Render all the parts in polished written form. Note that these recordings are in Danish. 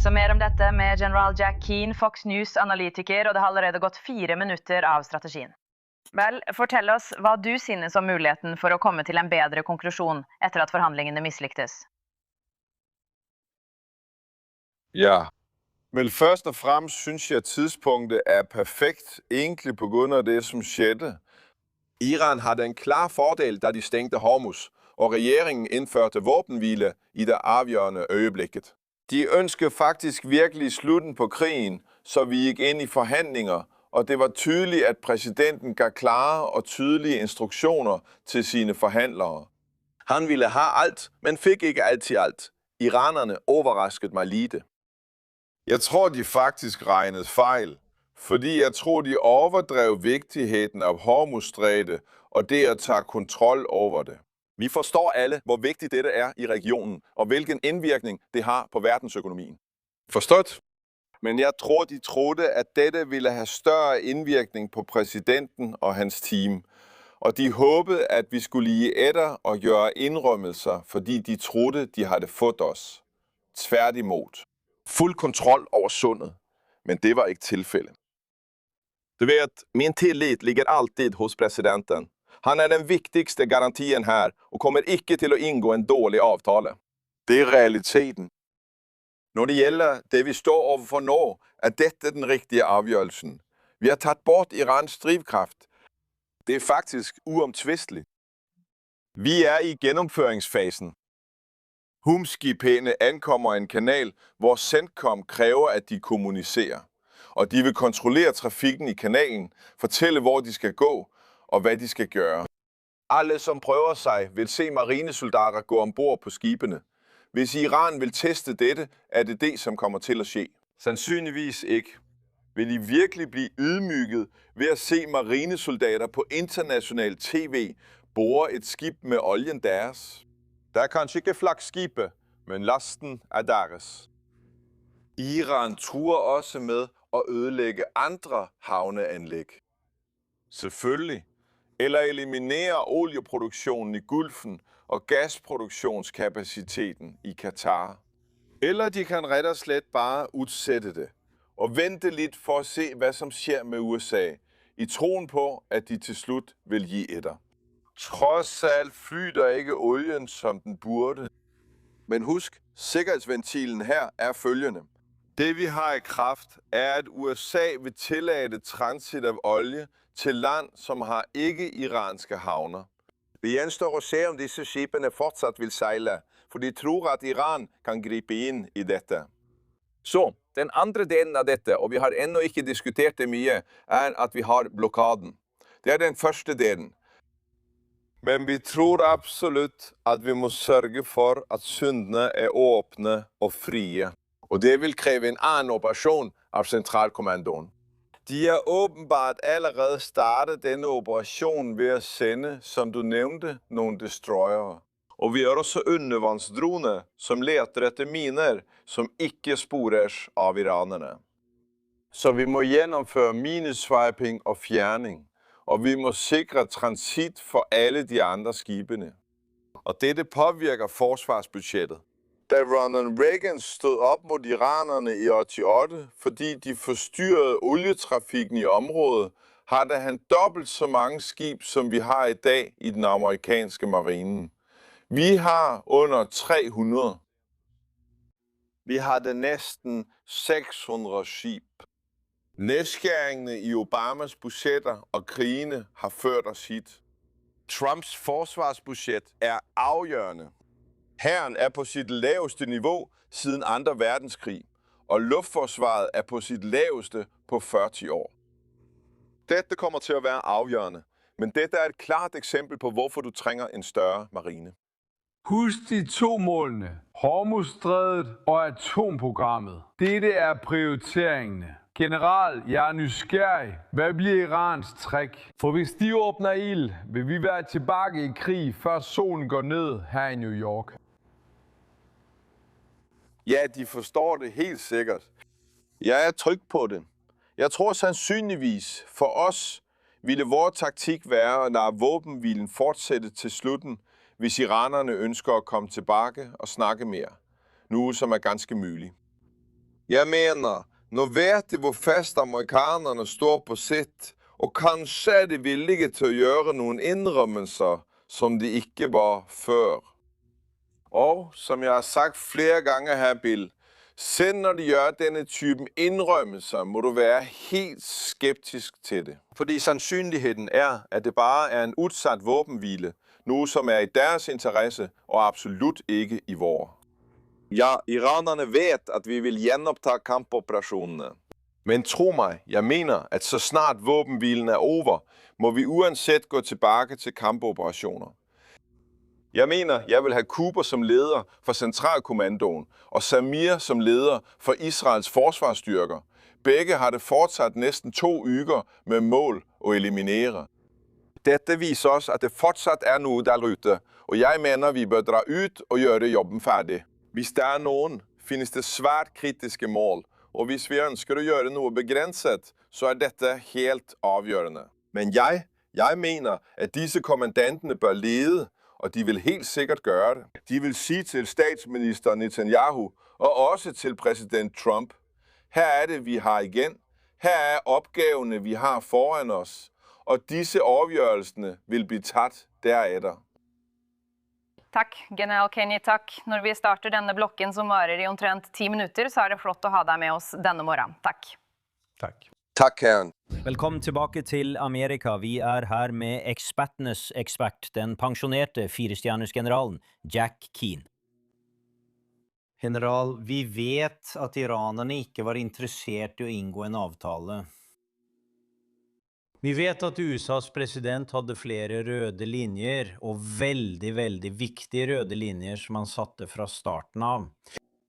Så mer om dette med general Jack Keane, Fox News-analytiker, og det har allerede gått 4 minutter av strategien. Vel, fortell oss hva du synes om muligheten for å komme til en bedre konklusjon etter at forhandlingene mislyktes. Ja, men først og fremmest synes jeg, at tidspunktet er perfekt, egentlig på grund af det, som skete. Iran havde en klar fordel, da de stængte Hormuz, og regeringen indførte våbenhvile i det afgørende øjeblikket. De ønskede faktisk virkelig slutten på krigen, så vi gik ind i forhandlinger, og det var tydeligt, at præsidenten gav klare og tydelige instruktioner til sine forhandlere. Han ville have alt, men fik ikke altid alt. Iranerne overraskede mig lite. Jeg tror, de faktisk regnede fejl, fordi jeg tror, de overdrev vigtigheden af Hormuzstrædet og det at tage kontrol over det. Vi forstår alle, hvor vigtigt dette er i regionen, og hvilken indvirkning det har på verdensøkonomien. Forstået? Men jeg tror, de troede, at dette ville have større indvirkning på præsidenten og hans team. Og de håbede, at vi skulle lige etter og gøre indrømmelser, fordi de troede, de havde fået os. Tværtimod. Fuld kontrol over sundet, men det var ikke tilfældet. Du vet, min tillit ligger altid hos præsidenten. Han er den vigtigste garantien her, og kommer ikke til at indgå en dårlig aftale. Det er realiteten. Når det gælder det, vi står overfor nå, Er dette den rigtige afgørelsen? Vi har taget bort Irans drivkraft. det er faktisk uomtvisteligt. Vi er i gennemføringsfasen. Humskipene ankommer en kanal, hvor CENTCOM kræver, at de kommunicerer. Og de vil kontrollere trafikken i kanalen, fortælle, hvor de skal gå og hvad de skal gøre. Alle, som prøver sig, vil se marinesoldater gå ombord på skibene. Hvis Iran vil teste dette, er det det, som kommer til at ske. Sandsynligvis ikke. Vil de virkelig blive ydmyget ved at se marinesoldater på international tv bore et skib med olien deres? Der er kanskje ikke flagskibe, men lasten er deres. Iran truer også med at ødelægge andre havneanlæg. Selvfølgelig. Eller eliminere olieproduktionen i Gulfen og gasproduktionskapaciteten i Katar. Eller de kan ret og slet bare udsætte det og vente lidt for at se, hvad som sker med USA, i troen på, at de til slut vil give etter. Trods alt flyder ikke olien, som den burde. Men husk, sikkerhedsventilen her er følgende. Det vi har i kraft er, at USA vil tillade transit af olie til land, som har ikke-iranske havner. Det gjenstår at se, om disse skibene fortsat vil sejle, for de tror, at Iran kan gribe ind i dette. Så, den andre delen af dette, og vi har endnu ikke diskuteret det mye, er, at vi har blokaden. Det er den første delen. Men vi tror absolut, at vi må sørge for, at sundene er åbne og frie. Og det vil kræve en anden operation af centralkommandoen. De har åbenbart allerede startet denne operation ved at sende, som du nævnte, nogle destroyere. Og vi har også undervandsdroner, som leter efter miner, som ikke spores af iranerne. Så vi må gennemføre mineswiping og fjerning, og vi må sikre transit for alle de andre skibene. Og dette påvirker forsvarsbudgettet. Da Ronald Reagan stod op mod iranerne i 88, fordi de forstyrrede olietrafikken i området, havde han dobbelt så mange skib, som vi har i dag i den amerikanske marine. Vi har under 300. Vi havde næsten 600 skib. Nedskæringene i Obamas budgetter og krigene har ført os hit. Trumps forsvarsbudget er afgørende. Hæren er på sit laveste niveau siden 2. verdenskrig, og luftforsvaret er på sit laveste på 40 år. Dette kommer til at være afgørende, men dette er et klart eksempel på, hvorfor du trænger en større marine. Husk de 2 målene, Hormuzstrædet og atomprogrammet. Dette er prioriteringene. General, jeg er nysgerrig. Hvad bliver Irans træk? For hvis de åbner ild, vil vi være tilbage i krig, før solen går ned her i New York. Ja, de forstår det helt sikkert. Jeg er tryg på det. Jeg tror sandsynligvis for os ville vores taktik være at lade våbenhvilen fortsætte til slutten, hvis iranerne ønsker at komme tilbage og snakke mere. Nu som er ganske muligt. Jeg mener, nå vet de hvor fast amerikanerne står på sitt, og kanskje er de villige til at gøre nogle indrømmelser, som de ikke var før. Og som jeg har sagt flere gange her, Bill, selv når de gør denne typen indrømmelser, må du være helt skeptisk til det. Fordi sandsynligheden er, at det bare er en udsat våbenhvile, noget som er i deres interesse og absolut ikke i vor. Ja, iranerne ved, at vi vil genoptage kampoperationerne. Men tro mig, jeg mener, at så snart våbenhvilen er over, må vi uansett gå tilbage til kampoperationer. Jeg mener, jeg vil have Cooper som leder for Centralkommandoen og Samir som leder for Israels forsvarsstyrker. Begge har det fortsat næsten 2 uger med mål at eliminere. Dette viser os, at det fortsat er noget der ute, og jeg mener, vi bør dra ud og gøre jobben færdig. Hvis der er nogen, findes det svært kritiske mål, og hvis vi ønsker at gøre noget begrænset, så er dette helt afgørende. Men jeg mener, at disse kommandanterne bør lede, og de vil helt sikkert gøre det. De vil sige til statsminister Netanyahu og også til præsident Trump, her er det, vi har igen. Her er opgaverne, vi har foran os, og disse afgørelserne vil blive taget derefter. Takk, general Kenny, takk. Når vi starter denne blokken som varer i omtrent 10 minutter, så er det flott å ha deg med oss denne morgenen. Takk. Takk. Tak, herren. Velkommen tilbake til Amerika. Vi er her med ekspertenes ekspert, den pensjonerte 4-stjernersgeneralen Jack Keane. General, vi vet at iranerne ikke var interessert i å inngå en avtale. Vi vet at USAs president hadde flere røde linjer, og veldig viktige røde linjer som han satte fra starten av.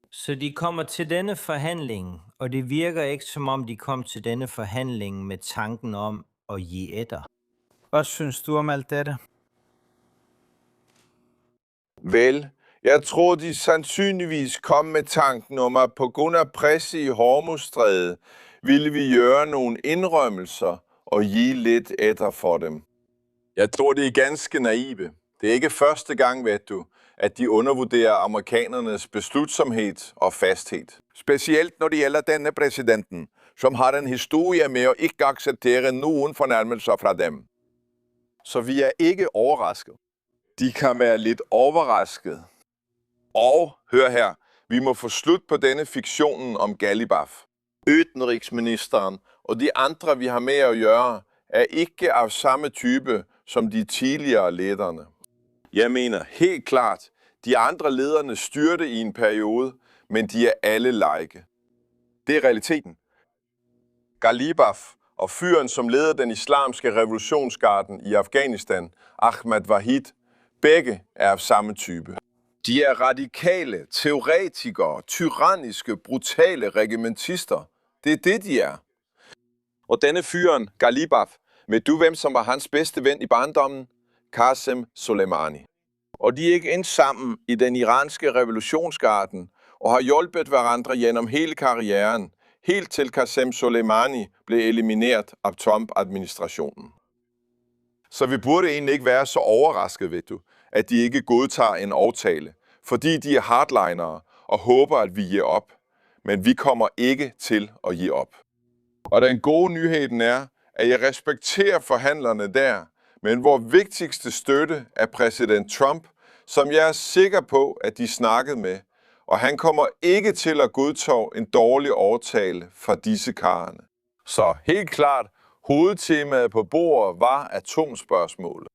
Så de kommer til denne forhandling, og det virker ikke som om de kom til denne forhandling med tanken om at gi etter. Hvad synes du om alt dette? Vel, jeg tror, de sandsynligvis kom med tanken om, at på grund af presset i Hormuzstrædet, ville vi gøre nogle indrømmelser og give lidt etter for dem. Jeg tror, de er ganske naive. Det er ikke første gang, ved du, at de undervurderer amerikanernes beslutsomhed og fasthed. Specielt når det gælder denne præsidenten, som har en historie med at ikke acceptere nogen fornærmelser fra dem. Så vi er ikke overrasket. De kan være lidt overrasket. Og, hør her, vi må få slut på denne fiktionen om Galibaf. Udenrigsministeren og de andre, vi har med at gøre, er ikke af samme type som de tidligere lederne. Jeg mener helt klart, de andre lederne styrte i en periode, men de er alle like. Det er realiteten. Galibaf og fyren, som leder den islamiske revolutionsgarden i Afghanistan, Ahmad Wahid, begge er af samme type. De er radikale, teoretikere, tyranniske, brutale regimentister. Det er det, de er. Og denne fyren, Galibaf, ved du hvem som var hans bedste ven i barndommen? Qasem Soleimani. Og de gik ind sammen i den iranske revolutionsgarden og har hjulpet hverandre gennem hele karrieren, helt til Qasem Soleimani blev elimineret af Trump-administrationen. Så vi burde egentlig ikke være så overrasket, ved du, at de ikke godtager en aftale, fordi de er hardlinere og håber, at vi giver op. Men vi kommer ikke til at give op. Og den gode nyheden er, at jeg respekterer forhandlerne der, men vores vigtigste støtte er præsident Trump, som jeg er sikker på, at de snakkede med, og han kommer ikke til at godtage en dårlig aftale fra disse karrene. Så helt klart, hovedtemaet på bordet var atomspørgsmålet.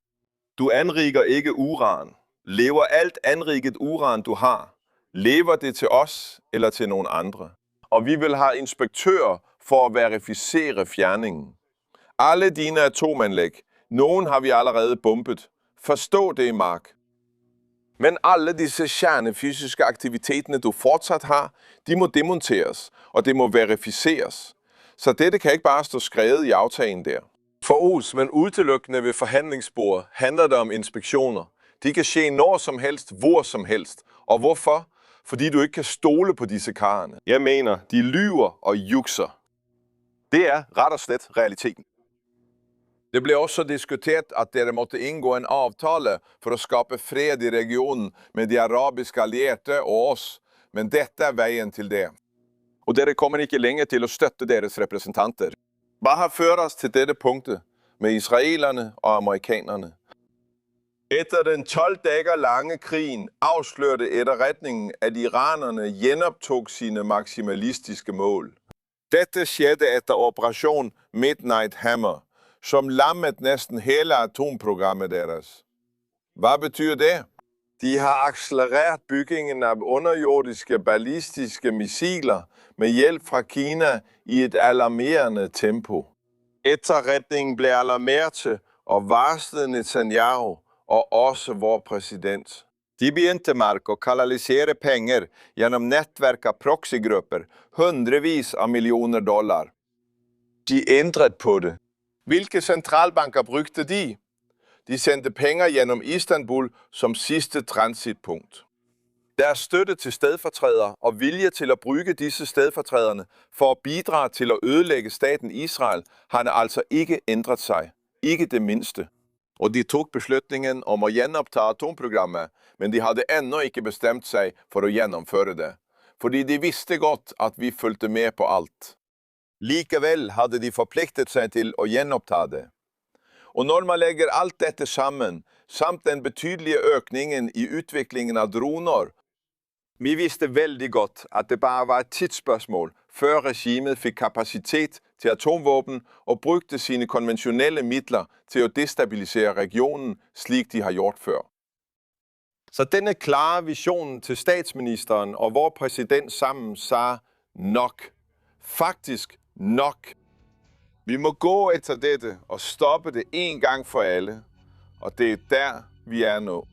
Du anriger ikke uran. Lever alt anriget uran, du har? Lever det til os eller til nogen andre? Og vi vil have inspektører for at verificere fjerningen. Alle dine atomanlæg, nogen har vi allerede bombet. Forstå det, Mark. Men alle disse kernefysiske aktiviteter, du fortsat har, de må demonteres, og det må verificeres. Så dette kan ikke bare stå skrevet i aftalen der. For os, men udelukkende ved forhandlingsbordet, handler det om inspektioner. De kan ske når som helst, hvor som helst. Og hvorfor? Fordi du ikke kan stole på disse karrene. Jeg mener, de lyver og jukser. Det er ret og slet realiteten. Det blev også diskuteret, at dere måtte indgå en aftale for at skabe fred i regionen med de arabiske allierede og os, men dette er vejen til det. Og dere kommer ikke længere til at støtte deres repræsentanter. Hvad har ført os til dette punkte med israelerne og amerikanerne? Efter den 12 dage lange krigen afslørte efterretningen, at iranerne genoptog sine maksimalistiske mål. Dette skete efter Operation Midnight Hammer, som lammede næsten hele atomprogrammet deres. Hvad betyder det? De har accelereret byggingen af underjordiske ballistiske missiler med hjælp fra Kina i et alarmerende tempo. Efterretningen blev alarmeret og varslede Netanyahu og også vor præsident. De begynte med at kanalisere penger gennem netværk af proxygrupper, hundredvis af millioner dollar. De ændrede på det. Hvilke centralbanker brugte de? De sendte penge gennem Istanbul som sidste transitpunkt. Deres støtte til stedfortrædere og vilje til at bruge disse stedfortræderne for at bidrage til at ødelægge staten Israel har altså ikke ændret sig. Ikke det mindste. Og de tog beslutningen om at genoptage atomprogrammet, men de havde endnu ikke bestemt sig for at gennemføre det. Fordi de vidste godt, at vi fulgte med på alt. Likevel havde de forpligtet sig til at genoptage det. Og når man lægger alt dette sammen, samt den betydelige økningen i udviklingen af droner, vi vidste vældig godt, at det bare var et tidsspørgsmål, før regimet fik kapacitet til atomvåben og brugte sine konventionelle midler til at destabilisere regionen, slik de har gjort før. Så denne klare vision til statsministeren og vor præsident sammen sagde nok. Faktisk nok. Vi må gå efter dette og stoppe det en gang for alle. Og det er der, vi er nu.